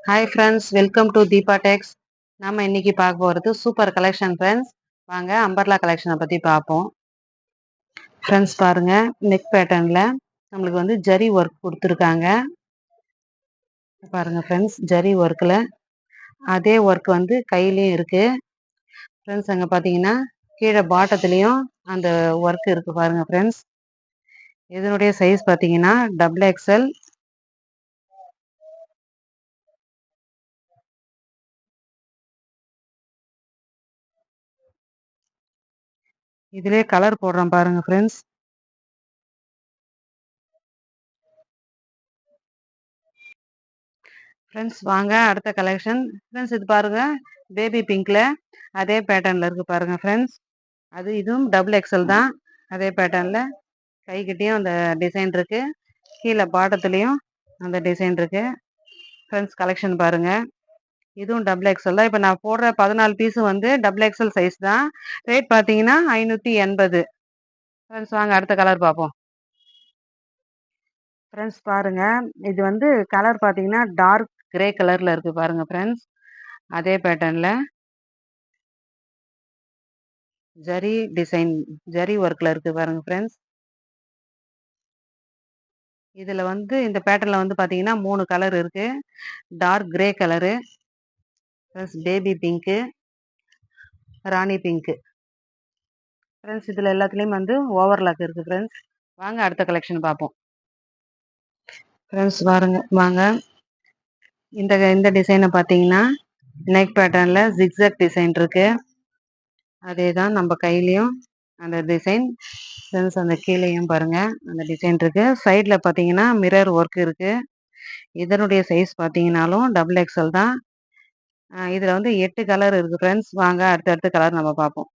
Hi friends, welcome to Deepa Tex. நம்ம இன்னைக்கு பார்க்க போகிறது சூப்பர் கலெக்ஷன் ஃப்ரெண்ட்ஸ். வாங்க அம்பர்லா கலெக்ஷனை பற்றி பார்ப்போம். ஃப்ரெண்ட்ஸ் பாருங்க, நெக் பேட்டர்னில் நம்மளுக்கு வந்து ஜரி ஒர்க் கொடுத்துருக்காங்க. பாருங்க ஃப்ரெண்ட்ஸ், ஜரி ஒர்க்கில் அதே ஒர்க் வந்து கையிலையும் இருக்குது. ஃப்ரெண்ட்ஸ் அங்கே பார்த்தீங்கன்னா கீழே பாட்டத்துலேயும் அந்த ஒர்க் இருக்குது பாருங்க ஃப்ரெண்ட்ஸ். இதனுடைய சைஸ் பார்த்தீங்கன்னா டபுள் எக்ஸ்எல். இதிலே கலர் போடுறோம் பாருங்க ஃப்ரெண்ட்ஸ். ஃப்ரெண்ட்ஸ் வாங்க அடுத்த கலெக்ஷன். ஃப்ரெண்ட்ஸ் இது பாருங்க, பேபி பிங்க்ல அதே பேட்டர்ன்ல இருக்கு பாருங்க ஃப்ரெண்ட்ஸ். இதுவும் டபுள் எக்ஸல் தான். அதே பேட்டர்ன்ல கைக்கிட்டேயும் அந்த டிசைன் இருக்கு, கீழே பாட்டத்துலேயும் அந்த டிசைன் இருக்கு. ஃப்ரெண்ட்ஸ் கலெக்ஷன் பாருங்க, இதுவும் டபுள் எக்ஸல் தான். இப்போ நான் போடுற 14 பீஸும் வந்து டபுள் எக்ஸல் சைஸ் தான். ரேட் பார்த்தீங்கன்னா 580. ஃப்ரெண்ட்ஸ் வாங்க அடுத்த கலர் பார்ப்போம். ஃப்ரெண்ட்ஸ் பாருங்க, இது வந்து கலர் பார்த்தீங்கன்னா டார்க் கிரே கலர்ல இருக்கு பாருங்க ஃப்ரெண்ட்ஸ். அதே பேட்டர்ன்ல ஜரி டிசைன், ஜரி ஒர்க்ல இருக்கு பாருங்க ஃப்ரெண்ட்ஸ். இதுல வந்து இந்த பேட்டர்ன்ல வந்து பாத்தீங்கன்னா 3 கலர் இருக்கு. Dark grey colour, plus baby pink, rani pink. Friends இதுல எல்லாத்துலயும் வந்து ஓவர்லாக் இருக்கு ஃப்ரெண்ட்ஸ். வாங்க அடுத்த கலெக்ஷன் பார்ப்போம். ஃப்ரெண்ட்ஸ் பாருங்க வாங்க, இந்த இந்த டிசைனை பார்த்தீங்கன்னா நெக் பேட்டர்ன்ல ஜிக்ஸாக் டிசைன் இருக்கு. அதே தான் நம்ம கையிலையும் அந்த டிசைன். ஃப்ரெண்ட்ஸ் அந்த கீழேயும் பாருங்க அந்த டிசைன் இருக்கு. சைடில் பார்த்தீங்கன்னா மிரர் ஒர்க் இருக்கு. இதனுடைய சைஸ் பார்த்தீங்கன்னாலும் டபுள் எக்ஸல் தான். இதில் வந்து 8 கலர் இருக்கு ஃப்ரெண்ட்ஸ். வாங்க அடுத்தடுத்த கலர் நம்ம பார்ப்போம்.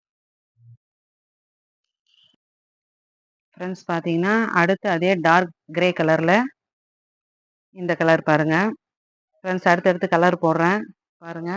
ஃப்ரெண்ட்ஸ் பார்த்தீங்கன்னா அடுத்து அதே டார்க் கிரே கலரில் இந்த கலர் பாருங்க. ஃப்ரெண்ட்ஸ் அடுத்தடுத்து கலர் போடுறேன் பாருங்க.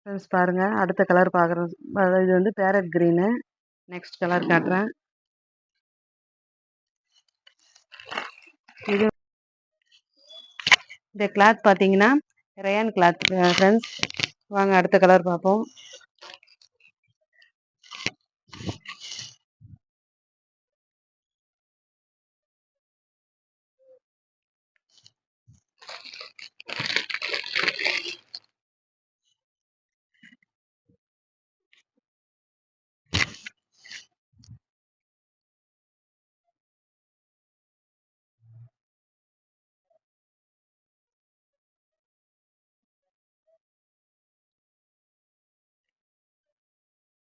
ஃப்ரெண்ட்ஸ் பாருங்க அடுத்த கலர் பார்க்குறோம். இது வந்து பேரட் க்ரீனு. நெக்ஸ்ட் கலர் காட்டுறேன். இது இந்த கிளாத் பார்த்தீங்கன்னா ரயான் கிளாத் ஃப்ரெண்ட்ஸ். வாங்க அடுத்த கலர் பார்ப்போம்.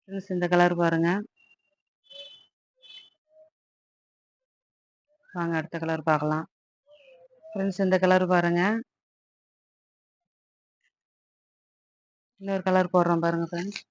ஃப்ரெண்ட்ஸ் இந்த கலர் பாருங்க. வாங்க அடுத்த கலர் பார்க்கலாம். ஃப்ரெண்ட்ஸ் இந்த கலர் பாருங்க. இன்னொரு கலர் போடுறோம் பாருங்க ஃப்ரெண்ட்ஸ்.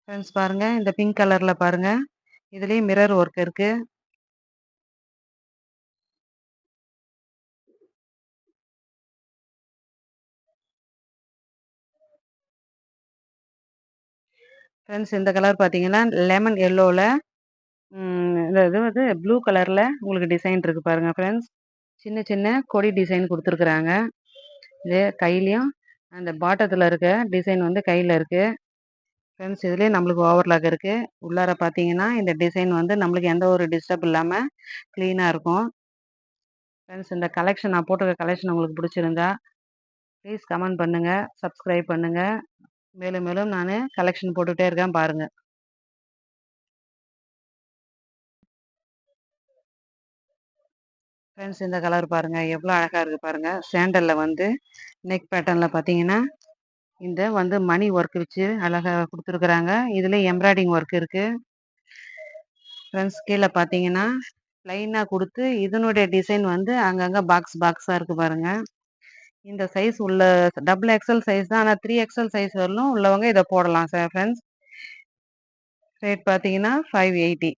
ஃப்ரெண்ட்ஸ் பாருங்க இந்த பிங்க் கலர்ல பாருங்க, இதுலயும் மிரர் ஒர்க் இருக்கு. ஃப்ரெண்ட்ஸ் இந்த கலர் பார்த்தீங்கன்னா லெமன் எல்லோவில் இந்த இது வந்து ப்ளூ கலரில் உங்களுக்கு டிசைன் இருக்கு பாருங்க ஃப்ரெண்ட்ஸ். சின்ன சின்ன கொடி டிசைன் கொடுத்துருக்குறாங்க. இது கையிலையும் அந்த பாட்டத்தில் இருக்க டிசைன் வந்து கையில் இருக்கு ஃப்ரெண்ட்ஸ். இதுலேயே நம்மளுக்கு ஓவர்லாக் இருக்கு. உள்ளார பார்த்தீங்கன்னா இந்த டிசைன் வந்து நம்மளுக்கு எந்த ஒரு டிஸ்டர்ப் இல்லாமல் க்ளீனாக இருக்கும். ஃப்ரெண்ட்ஸ் இந்த கலெக்ஷன், நான் போட்டிருக்க கலெக்ஷன் உங்களுக்கு பிடிச்சிருந்தா ப்ளீஸ் கமெண்ட் பண்ணுங்கள், சப்ஸ்கிரைப் பண்ணுங்கள். மேலும் மேலும் நான் கலெக்ஷன் போட்டுகிட்டே இருக்கேன் பாருங்க. ஃப்ரெண்ட்ஸ் இந்த கலர் பாருங்க எவ்வளோ அழகா இருக்கு பாருங்க. சாண்டல்ல வந்து நெக் பேட்டர்ன்ல பார்த்தீங்கன்னா இந்த வந்து மணி ஒர்க் வச்சு அழகா கொடுத்துருக்குறாங்க. இதுல எம்ப்ராய்டிங் ஒர்க் இருக்கு. ஃப்ரெண்ட்ஸ் கீழே பார்த்தீங்கன்னா லைனா கொடுத்து இதனுடைய டிசைன் வந்து அங்கங்க பாக்ஸ் பாக்ஸா இருக்கு பாருங்க. இந்த சைஸ் உள்ள டபுள் எக்ஸல் சைஸ் தான். ஆனால் 3XL சைஸ் வரலும் உள்ளவங்க இதை போடலாம் சார் ஃப்ரெண்ட்ஸ். ரேட் பார்த்தீங்கன்னா 580.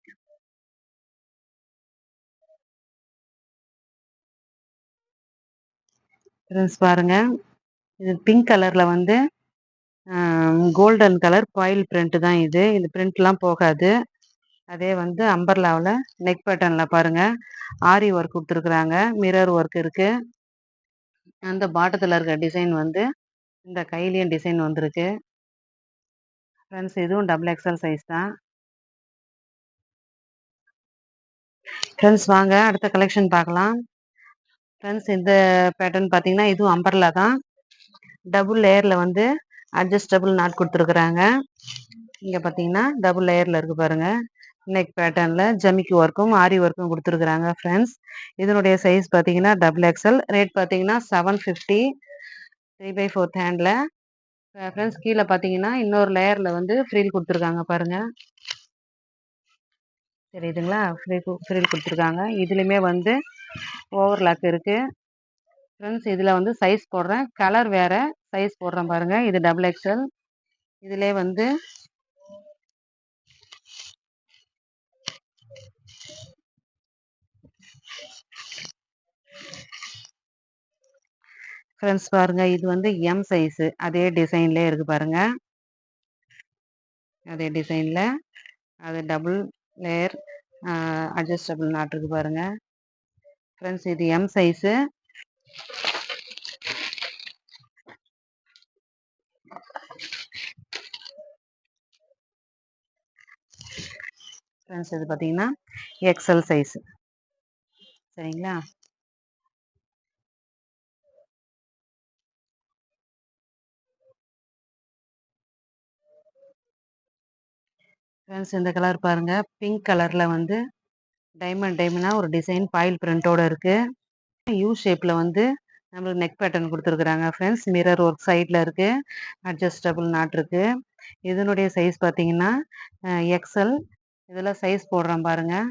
ஃப்ரெண்ட்ஸ் பாருங்க இது பிங்க் கலர்ல வந்து கோல்டன் கலர் பாயில் பிரிண்ட் தான் இது. இந்த பிரிண்ட்லாம் போகாது. அதே வந்து அம்பர்லாவில் நெக் பேட்டர்னில் பாருங்க ஆரி ஒர்க் கொடுத்துருக்குறாங்க. மிரர் ஒர்க் இருக்கு. அந்த பாட்டத்தில் இருக்க டிசைன் வந்து இந்த கையிலையும் டிசைன் வந்திருக்கு. ஃப்ரெண்ட்ஸ் இதுவும் டபுள் எக்ஸல் சைஸ் தான். ஃப்ரெண்ட்ஸ் வாங்க அடுத்த கலெக்ஷன் பார்க்கலாம். ஃப்ரெண்ட்ஸ் இந்த பேட்டர்ன் பார்த்தீங்கன்னா இதுவும் அம்பர்லா தான். டபுள் லேயரில் வந்து அட்ஜஸ்டபிள் நாட் கொடுத்துருக்குறாங்க. இங்கே பார்த்தீங்கன்னா டபுள் லேயரில் இருக்குது பாருங்கள். நெக் பேட்டர்னில் ஜமிக்கி ஒர்க்கும் ஆரி ஒர்க்கும் கொடுத்துருக்குறாங்க ஃப்ரெண்ட்ஸ். இதனுடைய சைஸ் பார்த்தீங்கன்னா டபுள் எக்ஸல். ரேட் பார்த்தீங்கன்னா 750. 3/4 ஹேண்டில். ஃப்ரெண்ட்ஸ் கீழே பார்த்தீங்கன்னா இன்னொரு லேயரில் வந்து ஃப்ரீல் கொடுத்துருக்காங்க பாருங்கள். தெரியுதுங்களா? ஃப்ரீல் கொடுத்துருக்காங்க. இதுலேயுமே வந்து ஓவர்லாக் இருக்குது. ஃப்ரெண்ட்ஸ் இதில் வந்து சைஸ் போடுறேன். கலர் வேறு சைஸ் போடுறேன் பாருங்கள். இது டபுள் எக்ஸல். இதிலே வந்து ஃப்ரெண்ட்ஸ் பாருங்க இது வந்து எம் சைஸு. அதே டிசைன்லேயே இருக்குது பாருங்க. அதே டிசைனில் அது டபுள் லேயர் அட்ஜஸ்டபிள் நாட் இருக்கு பாருங்க. ஃப்ரெண்ட்ஸ் இது எம் சைஸு. ஃப்ரெண்ட்ஸ் இது பார்த்தீங்கன்னா எக்ஸல் சைஸு. சரிங்களா? ஃப்ரெண்ட்ஸ் இந்த கலர் பாருங்க. பிங்க் கலரில் வந்து டைமண்டாக ஒரு டிசைன் பாயில் பிரிண்டோட இருக்குது. யூ ஷேப்பில் வந்து நம்மளுக்கு நெக் பேட்டர்ன் கொடுத்துருக்குறாங்க ஃப்ரெண்ட்ஸ். மிரர் ஒர்க் சைடில் இருக்குது. அட்ஜஸ்டபிள் நாட் இருக்குது. இதனுடைய சைஸ் பார்த்தீங்கன்னா எக்ஸல். இதில் சைஸ் போடுறேன் பாருங்கள்.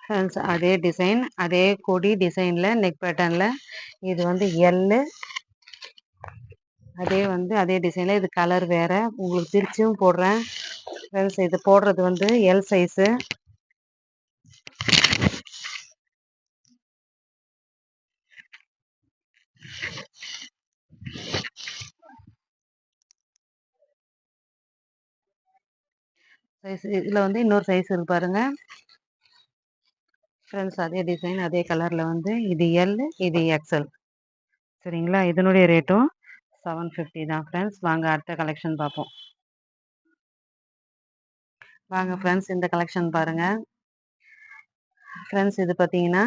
ஃப்ரெண்ட்ஸ் அதே டிசைன் அதே கொடி டிசைனில் நெக் பேட்டர்னில் இது வந்து எல்லு. அதே டிசைனில் இது கலர் வேறு. உங்களுக்கு பிரிச்சும் போடுறேன் ஃப்ரெண்ட்ஸ். இது போடுறது வந்து எல் சைஸு. சைஸ் இதில் வந்து இன்னொரு சைஸ் இருக்கு பாருங்க ஃப்ரெண்ட்ஸ். அதே டிசைன் அதே கலரில் வந்து இது எல் இது எக்ஸல். சரிங்களா? இதனுடைய ரேட்டும் 750 தான் ஃப்ரெண்ட்ஸ். வாங்க அடுத்த கலெக்ஷன் பார்ப்போம். வாங்க ஃப்ரெண்ட்ஸ் இந்த கலெக்ஷன் பாருங்கள். ஃப்ரெண்ட்ஸ் இது பார்த்தீங்கன்னா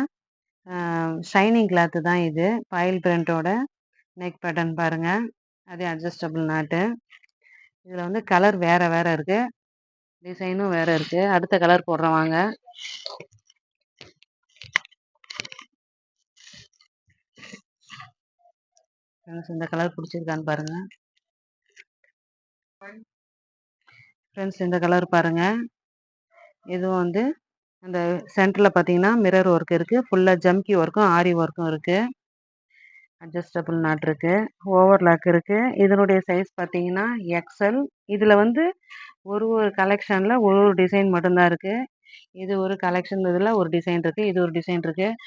ஷைனிங் கிளாத்து தான் இது. பாயில் பிரிண்டோட நெக் பேட்டர்ன் பாருங்கள். அதே அட்ஜஸ்டபிள் நாட்டு. இதில் வந்து கலர் வேறு வேறு இருக்குது. டிசைனும் வேறு இருக்குது. அடுத்த கலர் போடுறோம் வாங்க. ஃப்ரெண்ட்ஸ் இந்த கலர் பிடிச்சிருக்கான்னு பாருங்கள். ஃப்ரெண்ட்ஸ் இந்த கலர் பாருங்கள். இதுவும் வந்து அந்த சென்டரில் பார்த்தீங்கன்னா மிரர் ஒர்க் இருக்குது. ஃபுல்லாக ஜம்கி ஒர்க்கும் ஆரி ஒர்க்கும் இருக்குது. அட்ஜஸ்டபிள் நாட் இருக்குது. ஓவர்லாக் இருக்குது. இதனுடைய சைஸ் பார்த்தீங்கன்னா எக்ஸல். இதில் வந்து ஒரு ஒரு கலெக்ஷனில் ஒரு ஒரு டிசைன் மட்டும்தான் இருக்குது. இது ஒரு கலெக்ஷன். இதில் ஒரு டிசைன் இருக்குது. இது ஒரு டிசைன் இருக்குது.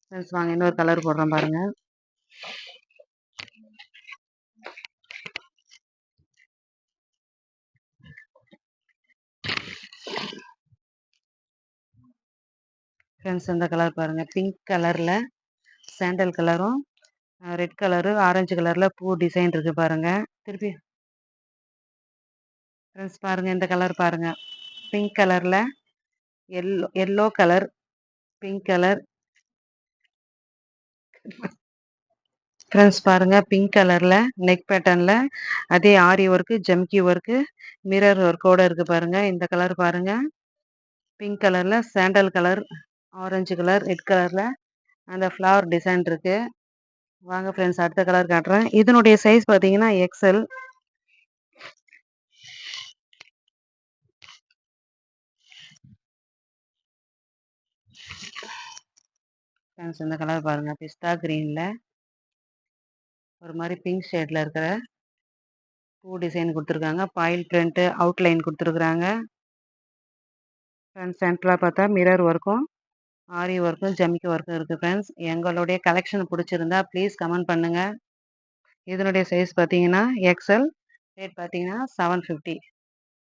ஃப்ரெண்ட்ஸ் வாங்க இன்னொரு கலர் போடுறோம் பாருங்கள். ஃப்ரெண்ட்ஸ் இந்த கலர் பாருங்கள். பிங்க் கலரில் சாண்டல் கலரும் ரெட் கலரு ஆரஞ்சு கலரில் பூ டிசைன் இருக்குது பாருங்கள். திருப்பி ஃப்ரெண்ட்ஸ் பாருங்கள் இந்த கலர் பாருங்கள். பிங்க் கலரில் yellow colour pink colour friends பாருங்க பிங்க் கலர்ல நெக் பேட்டர்ன்ல அதே ஆரி ஒர்க்கு ஜம்கி ஒர்க்கு மிரர் ஒர்க்கோட இருக்கு பாருங்க. இந்த கலர் பாருங்க. பிங்க் கலர்ல sandal colour orange colour red கலர்ல அந்த ஃப்ளவர் டிசைன் இருக்கு. வாங்க ஃப்ரெண்ட்ஸ் அடுத்த கலர் காட்டுறேன். இதனுடைய சைஸ் பார்த்தீங்கன்னா எக்ஸ்எல். ஃப்ரெண்ட்ஸ் இந்த கலர் பாருங்க. பிஸ்தா கிரீன்ல ஒரு மாதிரி பிங்க் ஷேட்ல இருக்கிற பூ டிசைன் கொடுத்துருக்காங்க. பாயில் பிரிண்ட் அவுட்லைன் கொடுத்துருக்குறாங்க. ஃப்ரெண்ட்ஸ் சென்டராக பார்த்தா மிரர் ஒர்க்கும் ஆரி ஒர்க்கும் ஜமிக்கி ஒர்க்கும் இருக்குது ஃப்ரெண்ட்ஸ். எங்களுடைய கலெக்ஷன் பிடிச்சிருந்தா ப்ளீஸ் கமெண்ட் பண்ணுங்கள். இதனுடைய சைஸ் பார்த்தீங்கன்னா எக்ஸ்எல். ரேட் பார்த்தீங்கன்னா 750.